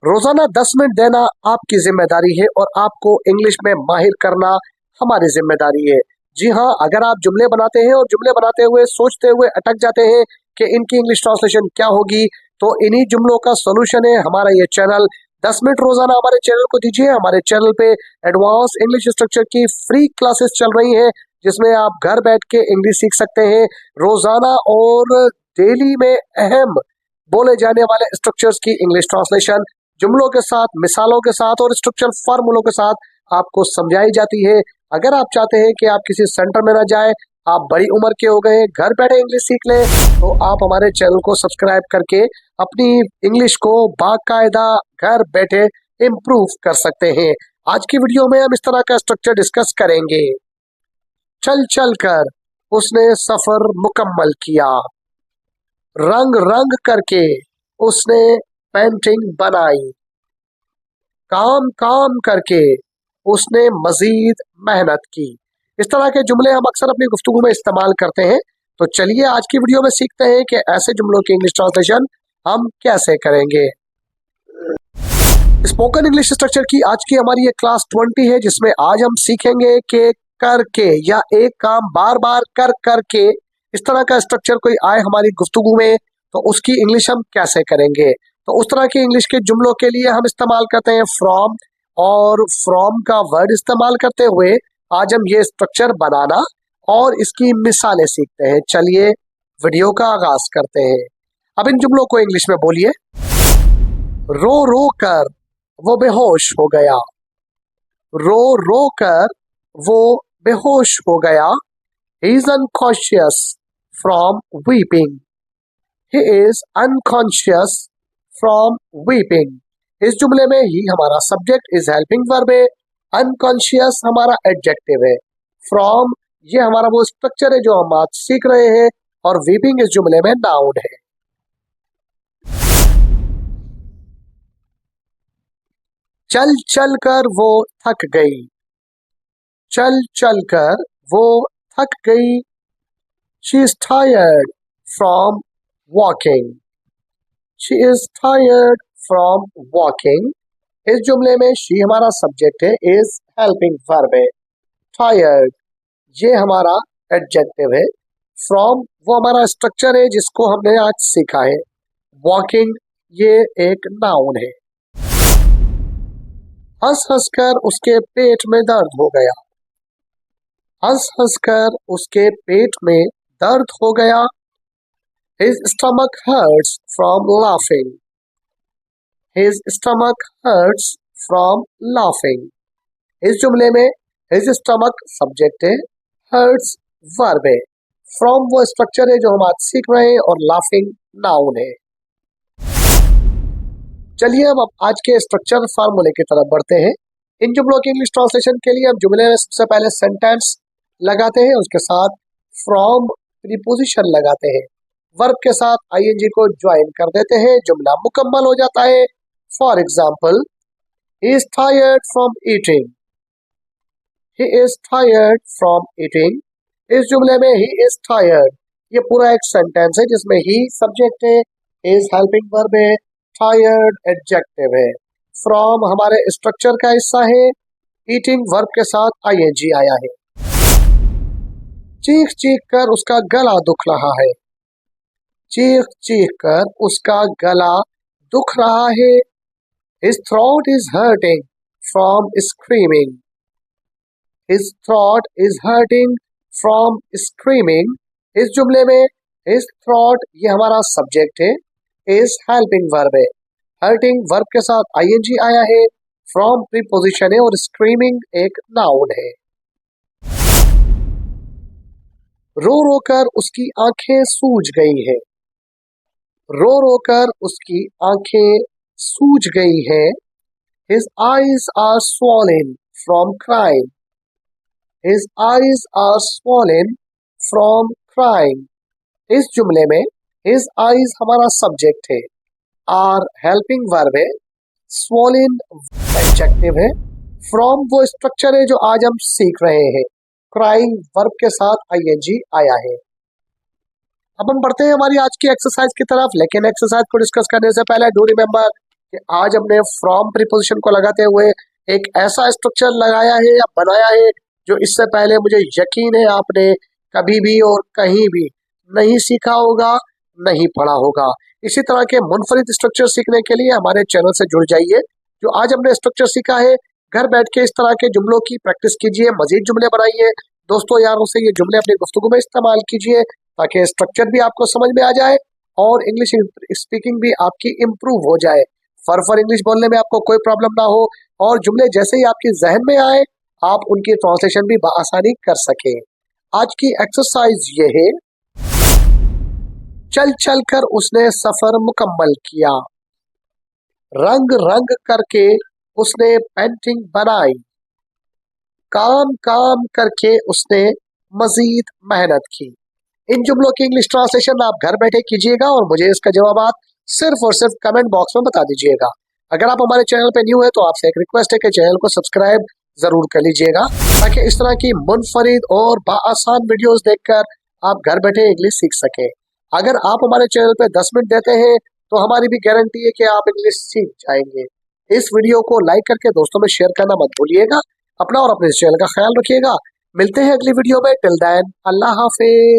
रोजाना 10 मिनट देना आपकी जिम्मेदारी है और आपको इंग्लिश में माहिर करना हमारी जिम्मेदारी है। जी हाँ, अगर आप जुमले बनाते हैं और जुमले बनाते हुए सोचते हुए अटक जाते हैं कि इनकी इंग्लिश ट्रांसलेशन क्या होगी, तो इन्हीं जुमलों का सोल्यूशन है हमारा ये चैनल। 10 मिनट रोजाना हमारे चैनल को दीजिए। हमारे चैनल पे एडवांस इंग्लिश स्ट्रक्चर की फ्री क्लासेस चल रही हैं, जिसमें आप घर बैठ के इंग्लिश सीख सकते हैं रोजाना और डेली में अहम बोले जाने वाले स्ट्रक्चर्स की इंग्लिश ट्रांसलेशन जुमलों के साथ, मिसालों के साथ और स्ट्रक्चर फार्मूलों के साथ आपको समझाई जाती है। अगर आप चाहते हैं कि आप किसी सेंटर में ना जाए, आप बड़ी उम्र के हो गए, घर बैठे इंग्लिश सीख लें, तो आप हमारे चैनल को सब्सक्राइब करके अपनी इंग्लिश को बाकायदा घर बैठे इम्प्रूव कर सकते हैं। आज की वीडियो में हम इस तरह का स्ट्रक्चर डिस्कस करेंगे। चल चल कर उसने सफर मुकम्मल किया, रंग रंग करके उसने पेंटिंग बनाई, काम काम करके उसने मजीद मेहनत की। इस तरह के जुमले हम अक्सर अपनी गुफ्तगू में इस्तेमाल करते हैं। तो चलिए आज की वीडियो में सीखते हैं कि ऐसे जुमलों की इंग्लिश ट्रांसलेशन हम कैसे करेंगे। स्पोकन इंग्लिश स्ट्रक्चर की आज की हमारी ये क्लास 20 है, जिसमें आज हम सीखेंगे कि करके या एक काम बार बार कर करके इस तरह का स्ट्रक्चर कोई आए हमारी गुफ्तगू में, तो उसकी इंग्लिश हम कैसे करेंगे। तो उस तरह के इंग्लिश के जुमलों के लिए हम इस्तेमाल करते हैं फ्रॉम, और फ्रॉम का वर्ड इस्तेमाल करते हुए आज हम ये स्ट्रक्चर बनाना और इसकी मिसालें सीखते हैं। चलिए वीडियो का आगाज करते हैं। अब इन जुमलों को इंग्लिश में बोलिए। रो रो कर वो बेहोश हो गया, रो रो कर वो बेहोश हो गया। He is unconscious from weeping. He is unconscious from weeping. इस जुमले में ही हमारा सब्जेक्ट इज हेल्पिंग वर्ब है, अनकॉन्शियस हमारा एडजेक्टिव है, फ्रॉम ये हमारा वो स्ट्रक्चर है जो हम आज सीख रहे हैं, और वीपिंग इस जुमले में नाउन है। चल चल कर वो थक गई, चल चल कर वो थक गई। She is tired from walking. She is tired from walking. इस जुमले में she हमारा सब्जेक्ट है, is हेल्पिंग वर्ब है, tired ये हमारा एडजेक्टिव है, from वो हमारा स्ट्रक्चर है जिसको हमने आज सीखा है, walking ये एक नाउन है। हंस हंस कर उसके पेट में दर्द हो गया, हंस हंस कर उसके पेट में दर्द हो गया। His stomach hurts from laughing. His stomach hurts from laughing. इस जुमले में his stomach सब्जेक्ट है, hurts वर्ब है, from वो स्ट्रक्चर है जो हम आज सीख रहे हैं, और laughing नाउन है। चलिए हम आज के स्ट्रक्चर फार्मूले की तरफ बढ़ते हैं। इन जुमलों की इंग्लिश ट्रांसलेशन के लिए हम जुमले में सबसे पहले सेंटेंस लगाते हैं, उसके साथ फ्रॉम प्रीपोजिशन लगाते हैं, वर्ब के साथ आईएनजी को ज्वाइन कर देते हैं, जुमला मुकम्मल हो जाता है। For example, he is tired from eating, he is tired from eating. इस जुमले में ही इज टायर्ड ये पूरा एक सेंटेंस है जिसमें ही सब्जेक्ट है, इज हेल्पिंग वर्ब है, टायर्ड एडजेक्टिव है, फ्रॉम हमारे स्ट्रक्चर का हिस्सा है, ईटिंग वर्ब के साथ आईएनजी आया है। चीख चीख कर उसका गला दुख रहा है, चीख चीख कर उसका गला दुख रहा है। His throat is hurting from screaming. His throat is hurting from screaming. इस जुमले में his throat ये हमारा सब्जेक्ट है, is हेल्पिंग वर्ब है, hurting वर्ब के साथ आईएनजी आया है, from प्रीपोजिशन है, और screaming एक नाउन है। रो रो कर उसकी आंखें सूज गई है, रो रो कर उसकी आंखें सूज गई है। His eyes are swollen from crying. His eyes are swollen from crying. इस जुमले में his eyes हमारा सब्जेक्ट है, are हेल्पिंग वर्ब है, swollen एडजेक्टिव है, from वो स्ट्रक्चर है जो आज हम सीख रहे हैं, crying वर्ब के साथ आईएनजी आया है। अब हम बढ़ते हैं हमारी आज की एक्सरसाइज की तरफ, लेकिन एक्सरसाइज को डिस्कस करने से पहले डू रिमेंबर कि आज हमने फ्रॉम प्रीपोजिशन को लगाते हुए एक ऐसा स्ट्रक्चर लगाया है या बनाया है जो इससे पहले मुझे यकीन है आपने कभी भी और कहीं भी नहीं सीखा होगा, नहीं पढ़ा होगा। इसी तरह के मुनफरिद स्ट्रक्चर सीखने के लिए हमारे चैनल से जुड़ जाइए। जो आज हमने स्ट्रक्चर सीखा है, घर बैठ के इस तरह के जुमलों की प्रैक्टिस कीजिए, मजीद जुमले बनाइए, दोस्तों यारों से ये जुमले अपनी गुफ्तगू में इस्तेमाल कीजिए ताकि स्ट्रक्चर भी आपको समझ में आ जाए और इंग्लिश स्पीकिंग भी आपकी इम्प्रूव हो जाए। फर इंग्लिश बोलने में आपको कोई प्रॉब्लम ना हो और जुमले जैसे ही आपके जहन में आए आप उनकी ट्रांसलेशन भी बआसानी कर सके। आज की एक्सरसाइज ये है, चल चल कर उसने सफर मुकम्मल किया, रंग रंग करके उसने पेंटिंग बनाई, काम काम करके उसने मजीद मेहनत की। इन जुमलों की इंग्लिश ट्रांसलेशन आप घर बैठे कीजिएगा और मुझे इसका जवाब सिर्फ और सिर्फ कमेंट बॉक्स में बता दीजिएगा। अगर आप हमारे चैनल पे न्यू है तो आपसे एक रिक्वेस्ट है कि चैनल को सब्सक्राइब जरूर कर लीजिएगा ताकि इस तरह की मुनफरिद और बाआसान वीडियोस देखकर आप घर बैठे इंग्लिश सीख सके। अगर आप हमारे चैनल पे 10 मिनट देते हैं तो हमारी भी गारंटी है कि आप इंग्लिश सीख जाएंगे। इस वीडियो को लाइक करके दोस्तों में शेयर करना मत भूलिएगा। अपना और अपने चैनल का ख्याल रखिएगा। मिलते हैं अगली वीडियो में। टिल देन अल्लाह हाफिज।